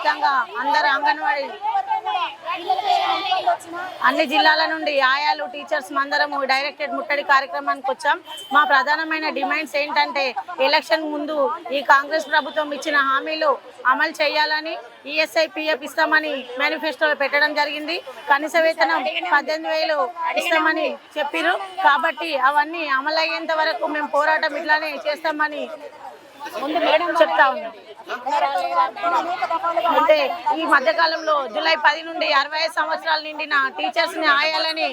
ముఖ్యంగా అందరు అంగన్వాడీ అన్ని జిల్లాల నుండి ఆయాలు టీచర్స్ అందరము డైరెక్టెడ్ ముట్టడి కార్యక్రమానికి వచ్చాం. మా ప్రధానమైన డిమాండ్స్ ఏంటంటే ఎలక్షన్ ముందు ఈ కాంగ్రెస్ ప్రభుత్వం ఇచ్చిన హామీలు అమలు చేయాలని, ఈఎస్ఐ పిఎఫ్ ఇస్తామని మేనిఫెస్టోలో పెట్టడం జరిగింది. కనీస వేతనం 18,000 ఇస్తామని చెప్పారు. కాబట్టి అవన్నీ అమలయ్యేంత వరకు మేము పోరాటం ఇట్లానే చేస్తామని చెప్తా ఉన్నాం. అంటే ఈ మధ్యకాలంలో జూలై 10 నుండి 65 సంవత్సరాలు నిండిన టీచర్స్ని ఆయాలని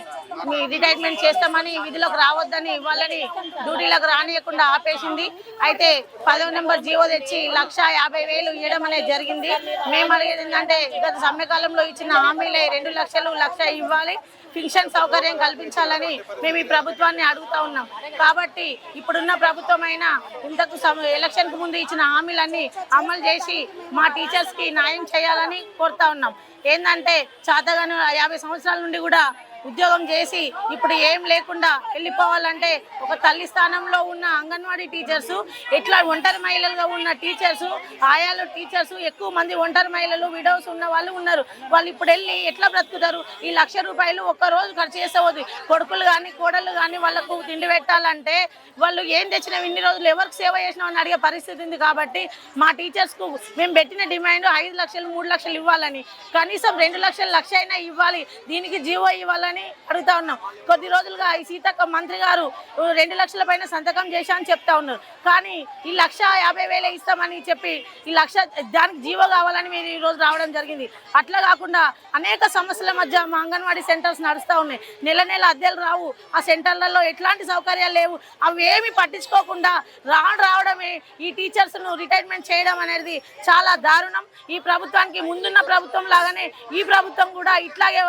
రిటైర్మెంట్ చేస్తామని, విధులకు రావద్దని వాళ్ళని డ్యూటీలకు రానియకుండా ఆపేసింది. అయితే 10వ నెంబర్ జీవో తెచ్చి 1,50,000 ఇవ్వడం అనేది జరిగింది. మేము అడిగేది ఏంటంటే గత సమ్మెకాలంలో ఇచ్చిన హామీలే 2 లక్షలు 1,00,000 ఇవ్వాలి, పెన్షన్ సౌకర్యం కల్పించాలని మేము ఈ ప్రభుత్వాన్ని అడుగుతా ఉన్నాం. కాబట్టి ఇప్పుడున్న ప్రభుత్వం అయినా ఇంతకు ఎలక్షన్కు ముందు ఇచ్చిన హామీలన్నీ అమలు చేసి మా టీచర్స్కి న్యాయం చేయాలని కోరుతా ఉన్నాం. ఏంటంటే చాతగాని 50 సంవత్సరాల నుండి కూడా ఉద్యోగం చేసి ఇప్పుడు ఏం లేకుండా వెళ్ళిపోవాలంటే ఒక తల్లి స్థానంలో ఉన్న అంగన్వాడీ టీచర్సు, ఎట్లా ఒంటరి మహిళలుగా ఉన్న టీచర్సు, ఆయాలు టీచర్సు, ఎక్కువ మంది ఒంటరి మహిళలు, విడోస్ ఉన్న వాళ్ళు ఉన్నారు. వాళ్ళు ఇప్పుడు వెళ్ళి ఎట్లా బ్రతుకుతారు? ఈ 1,00,000 రూపాయలు ఒక్కరోజు ఖర్చు చేసేవద్దు. కొడుకులు కానీ కోడళ్ళు కానీ వాళ్ళకు తిండి పెట్టాలంటే వాళ్ళు ఏం తెచ్చినా ఇన్ని రోజులు ఎవరికి సేవ చేసినామని అడిగే పరిస్థితి ఉంది. కాబట్టి మా టీచర్స్కు మేము పెట్టిన డిమాండ్ 5 లక్షలు 3 లక్షలు ఇవ్వాలని, కనీసం 2 లక్షలు 1,00,000 అయినా ఇవ్వాలి. దీనికి జీవో ఇవ్వాలని అడుగుతా ఉన్నాం. కొద్ది రోజులుగా ఈ సీతక్క మంత్రి గారు 2 లక్షల పైన సంతకం చేశా అని చెప్తా ఉన్నారు. కానీ ఈ 1,50,000 ఇస్తామని చెప్పి ఈ 1,00,000 దానికి జీవో కావాలని మీరు ఈరోజు రావడం జరిగింది. అట్లా కాకుండా అనేక సమస్యల మధ్య మా అంగన్వాడీ సెంటర్స్ నడుస్తూ ఉన్నాయి. నెల నెల అద్దెలు రావు, ఆ సెంటర్లలో ఎట్లాంటి సౌకర్యాలు లేవు. అవి ఏమి పట్టించుకోకుండా రావడమే ఈ టీచర్స్ను రిటైర్మెంట్ చేయడం అనేది చాలా దారుణం. ఈ ప్రభుత్వానికి ముందున్న ప్రభుత్వం లాగానే ఈ ప్రభుత్వం కూడా ఇట్లాగే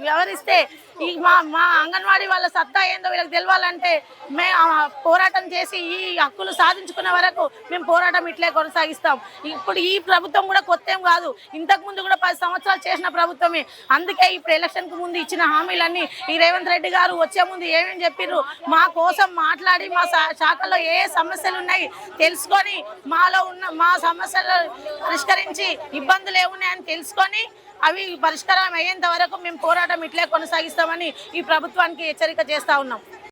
వ్యవహరిస్తే ఈ మా అంగన్వాడీ వాళ్ళ సత్తా ఏందో వీళ్ళకి తెలవాలంటే మేము పోరాటం చేసి ఈ హక్కులు సాధించుకునే వరకు మేము పోరాటం ఇట్లే కొనసాగిస్తాం. ఇప్పుడు ఈ ప్రభుత్వం కూడా కొత్త ఏం కాదు, ఇంతకుముందు కూడా 10 సంవత్సరాలు చేసిన ప్రభుత్వమే. అందుకే ఇప్పుడు ఎలక్షన్కు ముందు ఇచ్చిన హామీలన్నీ ఈ రేవంత్ రెడ్డి గారు వచ్చే ముందు ఏమేమి చెప్పిర్రు మా కోసం మాట్లాడి మా శాఖలో ఏ సమస్యలు ఉన్నాయి తెలుసుకొని మాలో ఉన్న మా సమస్యలు పరిష్కరించి ఇబ్బందులు ఏమున్నాయని తెలుసుకొని అవి పరిష్కారం అయ్యేంత వరకు మేము పోరాటం ఇట్లే కొనసాగిస్తామని ఈ ప్రభుత్వానికి హెచ్చరిక చేస్తా ఉన్నాం.